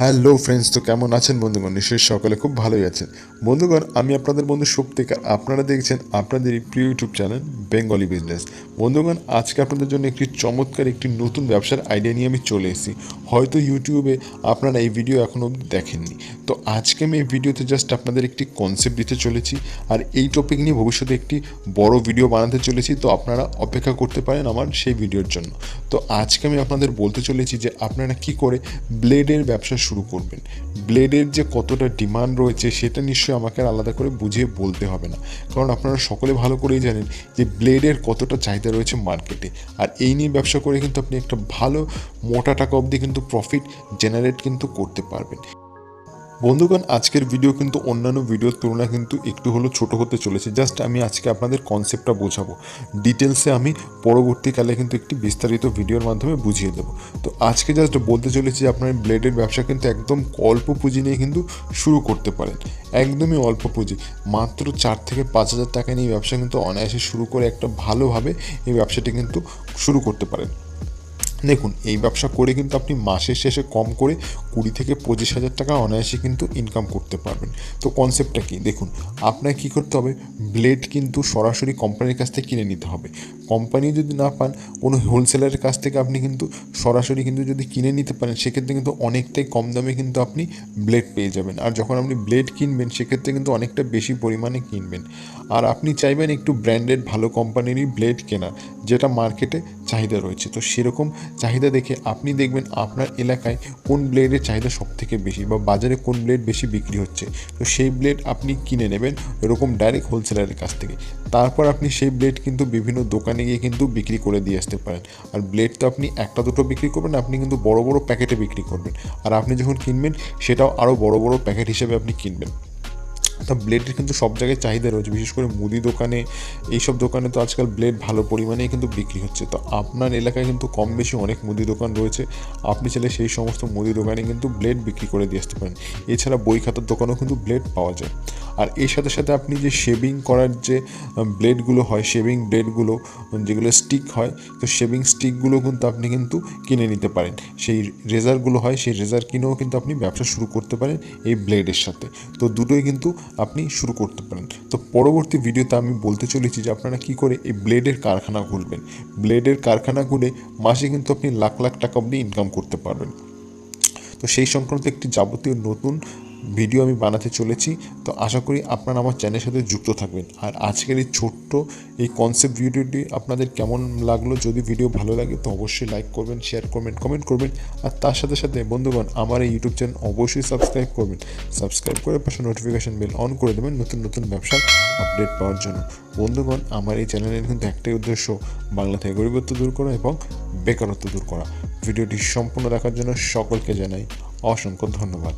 Hello friends, তো কেমন আছেন বন্ধুগণ? নিশ্চয়ই সকলে খুব ভালোই আছেন। বন্ধুগণ, আমি আপনাদের বন্ধু সৌপ্তিক, আর আপনারা দেখছেন আপনাদের এই প্রিয় ইউটিউব চ্যানেল বেঙ্গলি বিজনেস। বন্ধুগণ, আজকে আপনাদের জন্য একটি চমৎকার একটি নতুন ব্যবসার আইডিয়া নিয়ে আমি চলে এসেছি। হয়তো ইউটিউবে আপনারা এই ভিডিও এখনও অবধি দেখেননি। তো আজকে আমি এই ভিডিওতে জাস্ট আপনাদের একটি কনসেপ্ট দিতে চলেছি, আর এই টপিক নিয়ে ভবিষ্যতে একটি বড় ভিডিও বানাতে চলেছি। তো আপনারা অপেক্ষা করতে পারেন আমার সেই ভিডিওর জন্য। তো আজকে আমি আপনাদের বলতে চলেছি যে আপনারা কি করে ব্লেডের ব্যবসা শুরু করবেন। ব্লেডের যে কতটা ডিমান্ড রয়েছে সেটা নিশ্চয়ই আমাকে আর আলাদা করে বুঝিয়ে বলতে হবে না, কারণ আপনারা সকলে ভালো করেই জানেন যে ব্লেডের কতটা চাহিদা রয়েছে মার্কেটে। আর এই নিয়ে ব্যবসা করে কিন্তু আপনি একটা ভালো মোটা টাকা অবধি কিন্তু প্রফিট জেনারেট কিন্তু করতে পারবেন। বন্ধুগণ, আজকের ভিডিও কিন্তু অন্যান্য ভিডিওর তুলনায় কিন্তু একটু হলেও ছোটো হতে চলেছে। জাস্ট আমি আজকে আপনাদের কনসেপ্টটা বোঝাবো, ডিটেলসে আমি পরবর্তীকালে কিন্তু একটি বিস্তারিত ভিডিওর মাধ্যমে বুঝিয়ে দেবো। তো আজকে জাস্ট বলতে চলেছি যে আপনার ব্লেডের ব্যবসা কিন্তু একদম অল্প পুঁজি নিয়ে কিন্তু শুরু করতে পারেন। একদমই অল্প পুঁজি, মাত্র 4 থেকে 5 হাজার টাকা নিয়ে এই ব্যবসা কিন্তু অনায়াসে শুরু করে একটা ভালোভাবে এই ব্যবসাটি কিন্তু শুরু করতে পারেন। দেখুন, এই ব্যবসা করে কিন্তু আপনি মাসের শেষে কম করে 20 থেকে 25 হাজার টাকা অনায়াসে কিন্তু ইনকাম করতে পারবেন। তো কনসেপ্টটা কি দেখুন, আপনাকে কী করতে হবে, ব্লেড কিন্তু সরাসরি কোম্পানির কাছ থেকে কিনে নিতে হবে। কোম্পানি যদি না পান, কোনো হোলসেলারের কাছ থেকে আপনি কিন্তু সরাসরি কিন্তু যদি কিনে নিতে পারেন, সেক্ষেত্রে কিন্তু অনেকটাই কম দামে কিন্তু আপনি ব্লেড পেয়ে যাবেন। আর যখন আপনি ব্লেড কিনবেন, সেক্ষেত্রে কিন্তু অনেকটা বেশি পরিমাণে কিনবেন। আর আপনি চাইবেন একটু ব্র্যান্ডেড ভালো কোম্পানিরই ব্লেড কেনা, যেটা মার্কেটে চাহিদা রয়েছে। তো সেরকম চাহিদা দেখে আপনি দেখবেন আপনার এলাকায় কোন ব্লেডের চাহিদা সবথেকে বেশি, বা বাজারে কোন ব্লেড বেশি বিক্রি হচ্ছে। তো সেই ব্লেড আপনি কিনে নেবেন এরকম ডাইরেক্ট হোলসেলারের কাছ থেকে। তারপর আপনি সেই ব্লেড কিন্তু বিভিন্ন দোকানে গিয়ে কিন্তু বিক্রি করে দিয়ে আসতে পারেন। আর ব্লেড তো আপনি একটা দুটো বিক্রি করবেন, আপনি কিন্তু বড় বড় প্যাকেটে বিক্রি করবেন। আর আপনি যখন কিনবেন, সেটাও আরও বড় বড় প্যাকেট হিসেবে আপনি কিনবেন। তা ব্লেডের কিন্তু সব জায়গায় চাহিদা রয়েছে, বিশেষ করে মুদি দোকানে, এইসব দোকানে তো আজকাল ব্লেড ভালো পরিমাণেই কিন্তু বিক্রি হচ্ছে। তো আপনার এলাকায় কিন্তু কম বেশি অনেক মুদি দোকান রয়েছে, আপনি চাইলে সেই সমস্ত মুদি দোকানে কিন্তু ব্লেড বিক্রি করে দিয়ে আসতে পারেন। এছাড়া বই খাতার দোকানেও কিন্তু ব্লেড পাওয়া যায়। আর এর সাথে সাথে আপনি যে শেভিং করার যে ব্লেডগুলো হয়, শেভিং ব্লেডগুলো যেগুলো স্টিক হয়, তো শেভিং স্টিকগুলো কিন্তু আপনি কিন্তু কিনে নিতে পারেন। সেই রেজারগুলো হয়, সেই রেজার কিনেও কিন্তু আপনি ব্যবসা শুরু করতে পারেন এই ব্লেডের সাথে। তো দুটোই কিন্তু আপনি শুরু করতে পারেন। তো পরবর্তী ভিডিওতে আমি বলতে চলেছি যে আপনারা কী করে এই ব্লেডের কারখানা খুলবেন। ব্লেডের কারখানা খুলে মাসে কিন্তু আপনি লাখ লাখ টাকা অবধি ইনকাম করতে পারবেন। তো সেই সংক্রান্ত একটি যাবতীয় নতুন ভিডিও আমি বানাতে চলেছি। তো আশা করি আপনারা আমার চ্যানেলের সাথে যুক্ত থাকবেন। আর আজকের এই ছোট্ট এই কনসেপ্ট ভিডিওটি আপনাদের কেমন লাগলো, যদি ভিডিও ভালো লাগে তো অবশ্যই লাইক করবেন, শেয়ার করবেন, কমেন্ট করবেন। আর তার সাথে সাথে বন্ধুগণ, আমার এই ইউটিউব চ্যানেল অবশ্যই সাবস্ক্রাইব করবেন। সাবস্ক্রাইব করে পাশে নোটিফিকেশান বেল অন করে দেবেন নতুন নতুন ব্যবসার আপডেট পাওয়ার জন্য। বন্ধুগণ, আমার এই চ্যানেলের কিন্তু একটাই উদ্দেশ্য, বাংলা থেকে গরিবত্ব দূর করা এবং বেকারত্ব দূর করা। ভিডিওটি সম্পূর্ণ দেখার জন্য সকলকে জানাই অসংখ্য ধন্যবাদ।